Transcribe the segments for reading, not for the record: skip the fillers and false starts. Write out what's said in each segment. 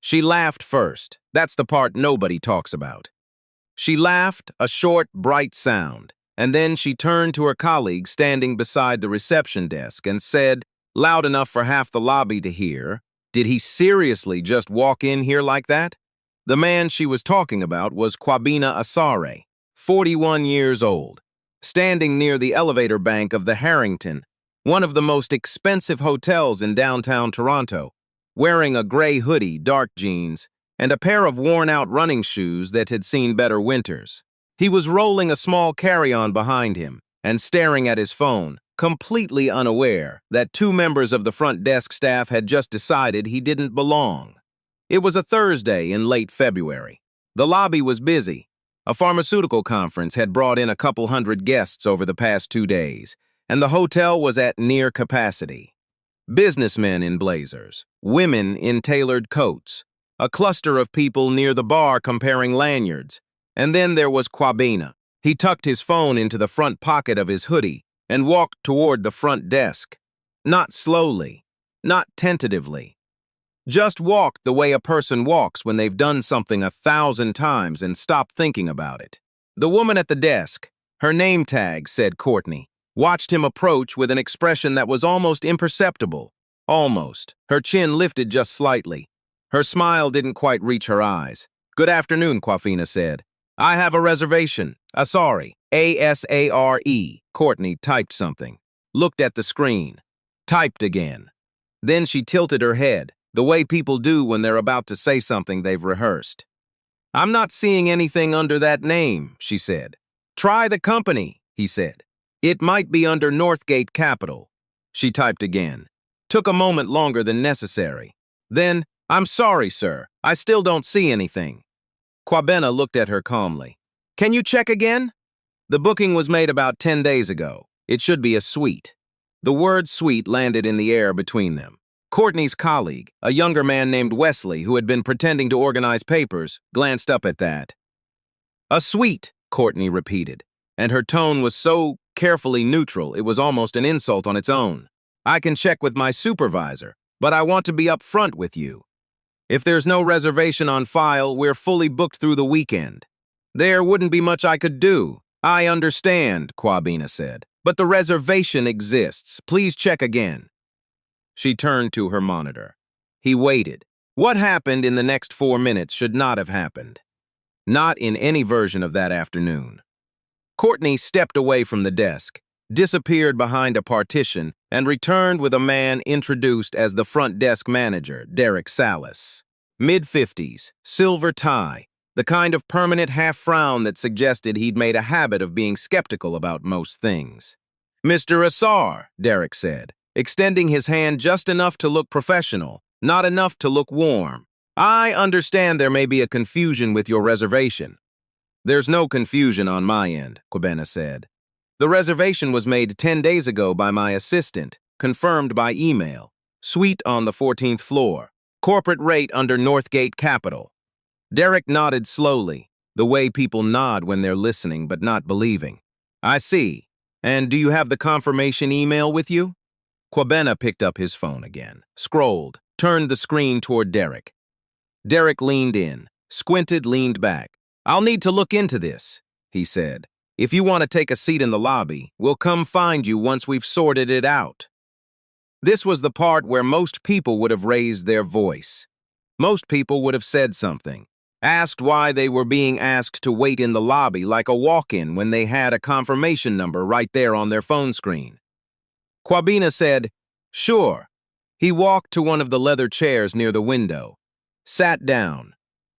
She laughed first. That's the part nobody talks about. She laughed, a short, bright sound, and then she turned to her colleague standing beside the reception desk and said, loud enough for half the lobby to hear, "Did he seriously just walk in here like that?" The man she was talking about was Kwabena Asare, 41 years old, standing near the elevator bank of the Harrington, one of the most expensive hotels in downtown Toronto, wearing a gray hoodie, dark jeans, and a pair of worn-out running shoes that had seen better winters. He was rolling a small carry-on behind him and staring at his phone, completely unaware that two members of the front desk staff had just decided he didn't belong. It was a Thursday in late February. The lobby was busy. A pharmaceutical conference had brought in a couple hundred guests over the past 2 days, and the hotel was at near capacity. Businessmen in blazers, women in tailored coats, a cluster of people near the bar comparing lanyards, and then there was Kwabena. He tucked his phone into the front pocket of his hoodie and walked toward the front desk. Not slowly, not tentatively. Just walked the way a person walks when they've done something 1,000 times and stopped thinking about it. The woman at the desk, her name tag said Courtney, watched him approach with an expression that was almost imperceptible. Almost. Her chin lifted just slightly. Her smile didn't quite reach her eyes. "Good afternoon," Kwabena said. "I have a reservation. Asare. A-S-A-R-E. Courtney typed something. Looked at the screen. Typed again. Then she tilted her head, the way people do when they're about to say something they've rehearsed. "I'm not seeing anything under that name," she said. "Try the company," he said. "It might be under Northgate Capital." She typed again. Took a moment longer than necessary. Then, "I'm sorry, sir. I still don't see anything." Kwabena looked at her calmly. "Can you check again?" "The booking was made about 10 days ago. It should be a suite." The word suite landed in the air between them. Courtney's colleague, a younger man named Wesley, who had been pretending to organize papers, glanced up at that. "A suite," Courtney repeated, and her tone was so carefully neutral it was almost an insult on its own. "I can check with my supervisor, but I want to be up front with you. If there's no reservation on file, we're fully booked through the weekend. There wouldn't be much I could do." "I understand," Kwabena said, "but the reservation exists. Please check again." She turned to her monitor. He waited. What happened in the next 4 minutes should not have happened. Not in any version of that afternoon. Courtney stepped away from the desk, disappeared behind a partition, and returned with a man introduced as the front desk manager, Derek Salas. Mid-50s, silver tie, the kind of permanent half-frown that suggested he'd made a habit of being skeptical about most things. "Mr. Asar," Derek said, extending his hand just enough to look professional, not enough to look warm. "I understand there may be a confusion with your reservation." "There's no confusion on my end," Kwabena said. "The reservation was made 10 days ago by my assistant, confirmed by email. Suite on the 14th floor. Corporate rate under Northgate Capital." Derek nodded slowly, the way people nod when they're listening but not believing. "I see. And do you have the confirmation email with you?" Kwabena picked up his phone again, scrolled, turned the screen toward Derek. Derek leaned in, squinted, leaned back. "I'll need to look into this," he said. "If you want to take a seat in the lobby, we'll come find you once we've sorted it out." This was the part where most people would have raised their voice. Most people would have said something, asked why they were being asked to wait in the lobby like a walk-in when they had a confirmation number right there on their phone screen. Kwabena said, "Sure." He walked to one of the leather chairs near the window, sat down,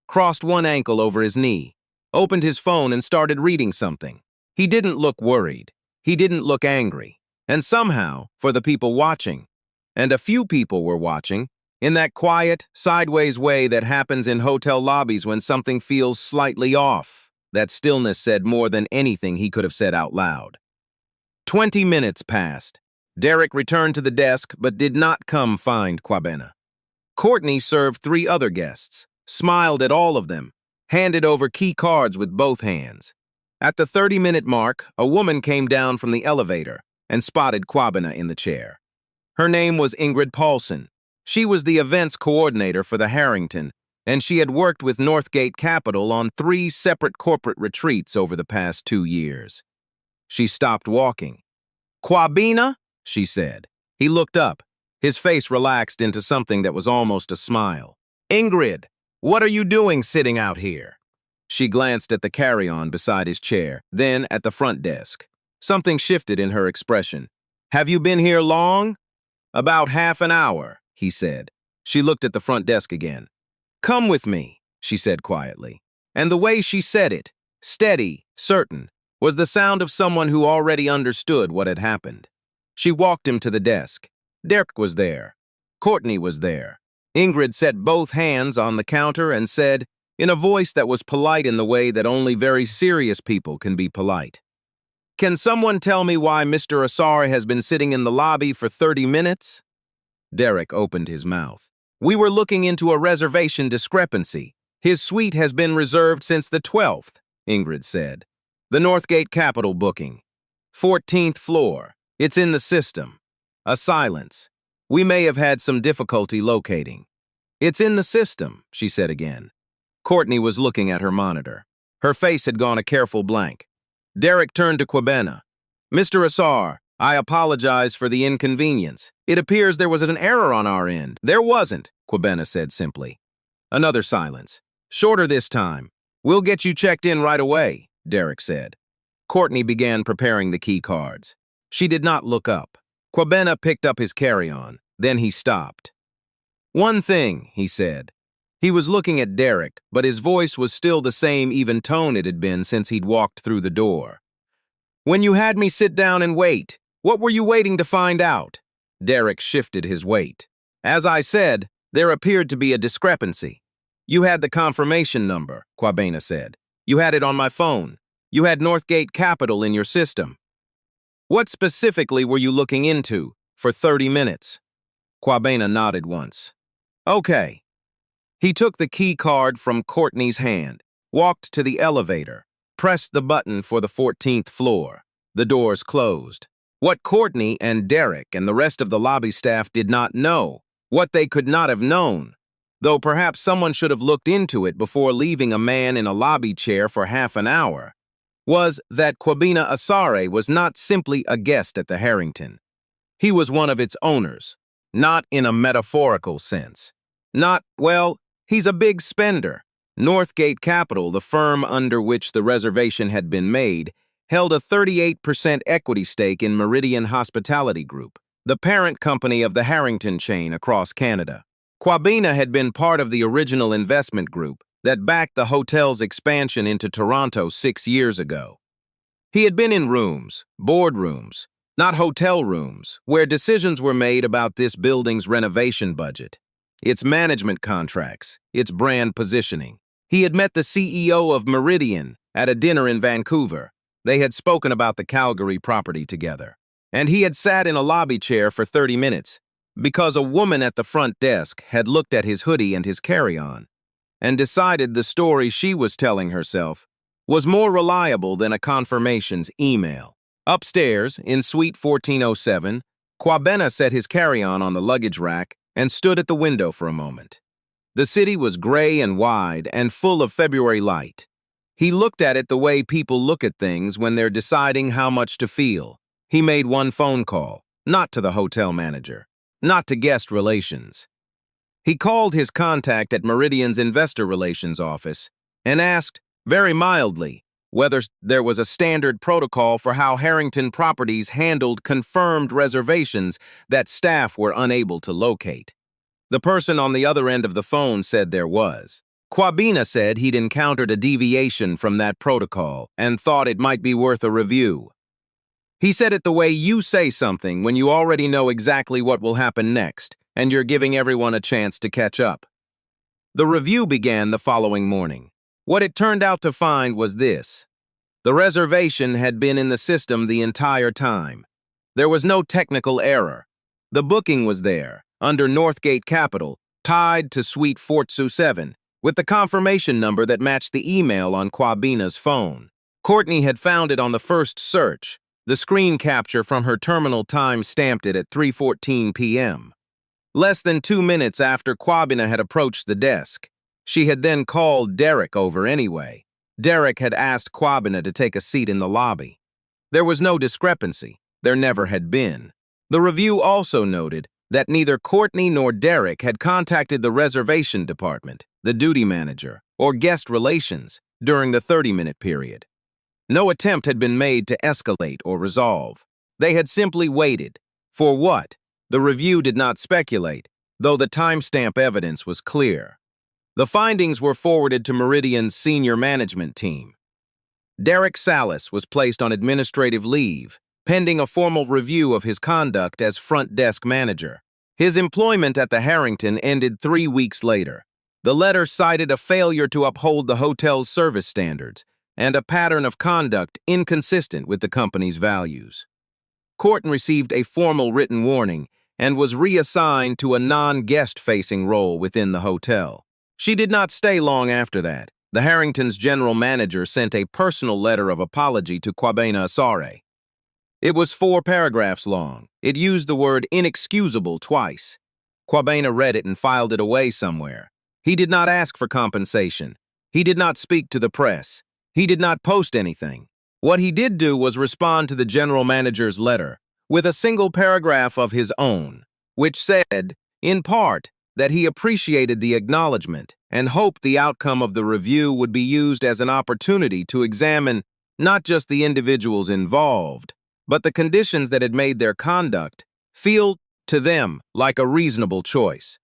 crossed one ankle over his knee, opened his phone and started reading something. He didn't look worried. He didn't look angry. And somehow, for the people watching, and a few people were watching, in that quiet, sideways way that happens in hotel lobbies when something feels slightly off, that stillness said more than anything he could have said out loud. 20 minutes passed. Derek returned to the desk but did not come find Kwabena. Courtney served 3 other guests, smiled at all of them, handed over key cards with both hands. At the 30-minute mark, a woman came down from the elevator and spotted Kwabena in the chair. Her name was Ingrid Paulson. She was the events coordinator for the Harrington and she had worked with Northgate Capital on 3 separate corporate retreats over the past 2 years. She stopped walking. "Kwabena?" she said. He looked up. His face relaxed into something that was almost a smile. "Ingrid, what are you doing sitting out here?" She glanced at the carry-on beside his chair, then at the front desk. Something shifted in her expression. "Have you been here long?" "About half an hour," he said. She looked at the front desk again. "Come with me," she said quietly. And the way she said it, steady, certain, was the sound of someone who already understood what had happened. She walked him to the desk. Derek was there. Courtney was there. Ingrid set both hands on the counter and said, in a voice that was polite in the way that only very serious people can be polite, "Can someone tell me why Mr. Asar has been sitting in the lobby for 30 minutes? Derek opened his mouth. "We were looking into a reservation discrepancy. His suite has been reserved since the 12th, Ingrid said. "The Northgate Capital booking. 14th floor. It's in the system." A silence. "We may have had some difficulty locating." "It's in the system," she said again. Courtney was looking at her monitor. Her face had gone a careful blank. Derek turned to Kwabena. "Mr. Asar, I apologize for the inconvenience. It appears there was an error on our end." "There wasn't," Kwabena said simply. Another silence. "Shorter this time. We'll get you checked in right away," Derek said. Courtney began preparing the key cards. She did not look up. Kwabena picked up his carry-on. Then he stopped. "One thing," he said. He was looking at Derek, but his voice was still the same even tone it had been since he'd walked through the door. "When you had me sit down and wait, what were you waiting to find out?" Derek shifted his weight. "As I said, there appeared to be a discrepancy." "You had the confirmation number," Kwabena said. "You had it on my phone. You had Northgate Capital in your system. What specifically were you looking into for 30 minutes? Kwabena nodded once. "Okay." He took the key card from Courtney's hand, walked to the elevator, pressed the button for the 14th floor. The doors closed. What Courtney and Derek and the rest of the lobby staff did not know, what they could not have known, though perhaps someone should have looked into it before leaving a man in a lobby chair for half an hour, was that Kwabena Asare was not simply a guest at the Harrington. He was one of its owners, not in a metaphorical sense. Not, well, he's a big spender. Northgate Capital, the firm under which the reservation had been made, held a 38% equity stake in Meridian Hospitality Group, the parent company of the Harrington chain across Canada. Kwabena had been part of the original investment group that backed the hotel's expansion into Toronto 6 years ago. He had been in rooms, boardrooms, not hotel rooms, where decisions were made about this building's renovation budget, its management contracts, its brand positioning. He had met the CEO of Meridian at a dinner in Vancouver. They had spoken about the Calgary property together. And he had sat in a lobby chair for 30 minutes because a woman at the front desk had looked at his hoodie and his carry-on and decided the story she was telling herself was more reliable than a confirmations email. Upstairs, in Suite 1407, Kwabena set his carry-on on the luggage rack and stood at the window for a moment. The city was gray and wide and full of February light. He looked at it the way people look at things when they're deciding how much to feel. He made one phone call, not to the hotel manager, not to guest relations. He called his contact at Meridian's investor relations office and asked, very mildly, whether there was a standard protocol for how Harrington Properties handled confirmed reservations that staff were unable to locate. The person on the other end of the phone said there was. Kwabena said he'd encountered a deviation from that protocol and thought it might be worth a review. He said it the way you say something when you already know exactly what will happen next, and you're giving everyone a chance to catch up. The review began the following morning. What it turned out to find was this. The reservation had been in the system the entire time. There was no technical error. The booking was there, under Northgate Capital, tied to Suite 427, with the confirmation number that matched the email on Kwabena's phone. Courtney had found it on the first search. The screen capture from her terminal time stamped it at 3:14 p.m. Less than 2 minutes after Kwabena had approached the desk. She had then called Derek over anyway. Derek had asked Kwabena to take a seat in the lobby. There was no discrepancy. There never had been. The review also noted that neither Courtney nor Derek had contacted the reservation department, the duty manager, or guest relations during the 30-minute period. No attempt had been made to escalate or resolve. They had simply waited. For what? The review did not speculate, though the timestamp evidence was clear. The findings were forwarded to Meridian's senior management team. Derek Salas was placed on administrative leave, pending a formal review of his conduct as front desk manager. His employment at the Harrington ended 3 weeks later. The letter cited a failure to uphold the hotel's service standards and a pattern of conduct inconsistent with the company's values. Courtney received a formal written warning and was reassigned to a non-guest-facing role within the hotel. She did not stay long after that. The Harrington's general manager sent a personal letter of apology to Kwabena Asare. It was 4 paragraphs long. It used the word inexcusable twice. Kwabena read it and filed it away somewhere. He did not ask for compensation. He did not speak to the press. He did not post anything. What he did do was respond to the general manager's letter with a single paragraph of his own, which said, in part, that he appreciated the acknowledgement and hoped the outcome of the review would be used as an opportunity to examine not just the individuals involved, but the conditions that had made their conduct feel to them like a reasonable choice.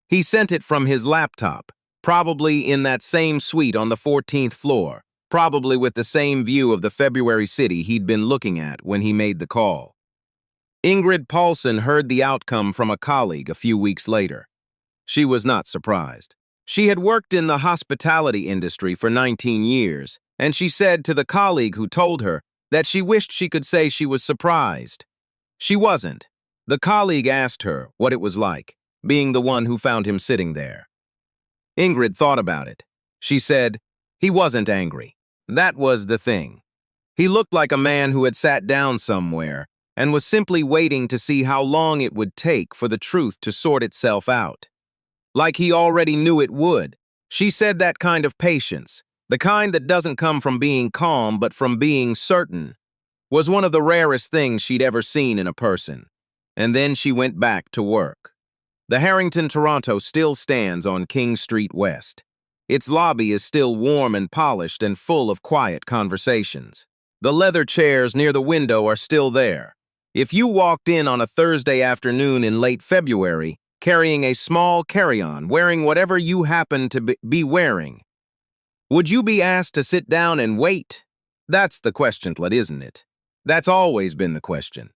He sent it from his laptop, probably in that same suite on the 14th floor, probably with the same view of the February city he'd been looking at when he made the call. Ingrid Paulson heard the outcome from a colleague a few weeks later. She was not surprised. She had worked in the hospitality industry for 19 years, and she said to the colleague who told her that she wished she could say she was surprised. She wasn't. The colleague asked her what it was like, being the one who found him sitting there. Ingrid thought about it. She said, he wasn't angry. That was the thing. He looked like a man who had sat down somewhere and was simply waiting to see how long it would take for the truth to sort itself out. Like he already knew it would. She said that kind of patience, the kind that doesn't come from being calm but from being certain, was one of the rarest things she'd ever seen in a person. And then she went back to work. The Harrington Toronto still stands on King Street West. Its lobby is still warm and polished and full of quiet conversations. The leather chairs near the window are still there. If you walked in on a Thursday afternoon in late February, carrying a small carry-on, wearing whatever you happen to be wearing, would you be asked to sit down and wait? That's the question, isn't it? That's always been the question.